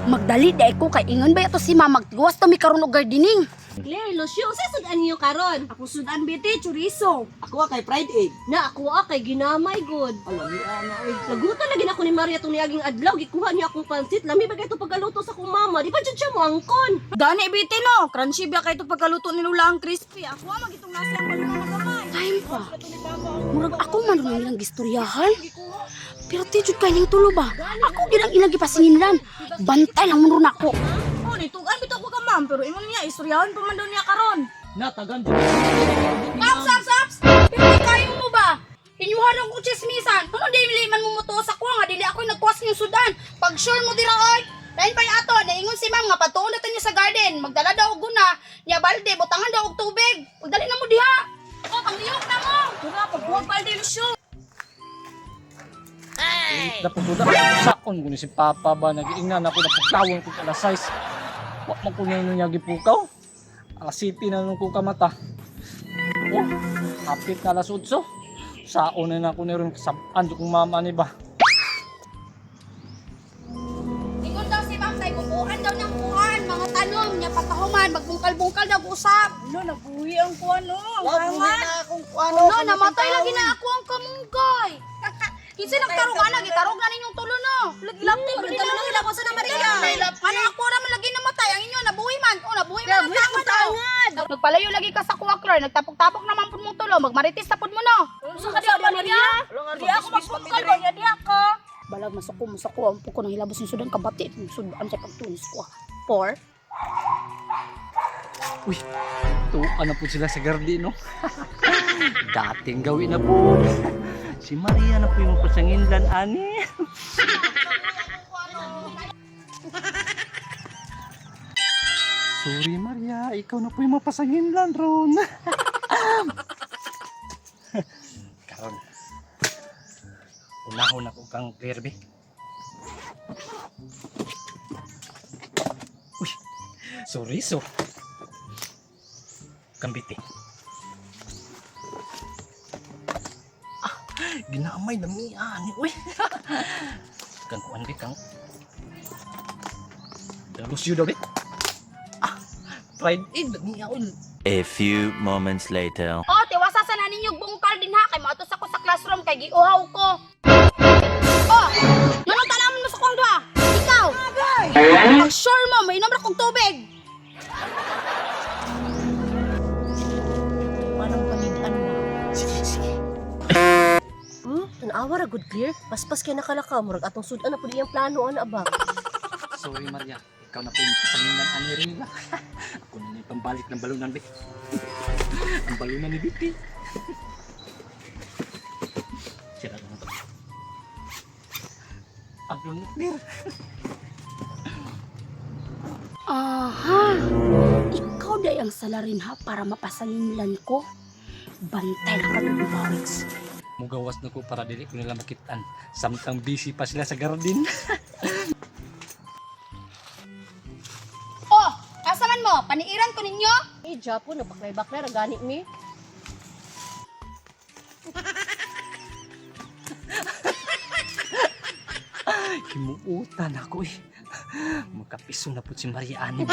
Magdali dai ko kay ingon ba ito si mama magluwas to mi karon og gardening. Claire, Lucio, sa sudan niyo karon? Ako sudan biti chorizo. Ako kay fried egg. Na ako kay ginamay good. Alam niya na oy. Nagutan lagi na ako ni Maria tong niaging adlaw, gikuha niya akong pansit. Lami ba ito pagkaluto sa akong mama? Di ba jud siya mo angkon? Gani biti no, crunchy ba kay ito pagkaluto ni Lula ang crispy. Ako magitong nasi ang balungan ng gamay. Time pa. Murag ako man ron ilang gistoryahan. Pero tijud kay ning tulo ba? Ako gid ang ilang gipasinginlan. Bantay lang mun ron ako. Oh, nitugan bitaw ko ka ma'am, pero imong niya istoryahan pa man daw niya karon. Natagan. Saps! Pili kayo mo ba? Inyuhan ang kutsismisan. Kung di liman mo muto sa kuha nga, dili ako nagkuwas ng sudan. Pag sure mo dira oy, lain pa'y ato, naingon si ma'am nga patuon natin niya sa garden. Magdala daw og guna, niya balde, butangan daw og tubig. Pagdali na mo diha. O, pangliyok na mo. Dura, pagbuwag balde lusyo. Naputuda. Sakon ko ni si Papa ba nag-iingnan ako na pagtawon ko alas 6. Wa man ko na niya gipukaw. Alas 7 na nung ko kamata. Oh, hapit na alas 8. Saon na ako ni ron saban kong mama ni ba. Ingon daw si ma'am, kay kukuhan daw ng kuhan, mga tanom, niya patahuman, magbungkal-bungkal daw usap. Ano, nabuhi ang kuano. Na akong kuano. No, namatay lagi na ako ang kamunggay. Kinsa nagtarong ana, gitarog na ninyong tulo no. Laglamti pa nila Ano nila ko sa na Maria? Ano ako naman lagi namatay ang inyo nabuhi man. O nabuhi man ang tangad. Nagpalayo lagi ka sa kuwaklar, nagtapok-tapok naman pud mong tulo, magmarites tapod mo no. Sa kanya Maria. Di ako magpungkal ba niya di ako. Balag masako ang puko nang hilabos ng sudan kabati, sudan sa pagtunis ko. Por. Uy, tuan na po sila sa garden, no? Dating gawin na po. Si Maria na po yung pasanginlan, ani. Sorry, Maria. Ikaw na po yung mapasanginlan, Ron. Karon. Unahon ako kang Kirby. Uy, sorry, so. Kambiti. Ginamay na miyan. Uy. Kang kuan bit kang. Lusyo daw bit. Fried egg niya ul. A few moments later. Oh, tiwasa sa na ninyo bungkal din ha kay maatos ako sa classroom kay giuhaw ko. Oh, nano tanamon mo sa kong duha? Ikaw. Pag sure mo, mainom ra kog tubig. Parang panidan mo. Sige. Tanawa ra good Claire. Paspas kay nakalakaw murag atong sudan na pud iyang plano ana ba. Sorry, Maria. Ikaw na po yung pasanginlan ani rin ba? Ako na yung pambalik ng balunan bit. Ang balunan ni Biti. Sira na to. Ang clear. Aha. Ikaw day ang salarin ha para mapasalinlan ko. Bantay na katubawits. Mugawas na ko para dili ko nila makitaan. Samtang busy pa sila sa garden. Oh, kasaman mo, paniiran ko ninyo. Eh, Japo, nabaklay-baklay ra gani mi. Himuutan ako eh. Magkapiso na po si Maria ani.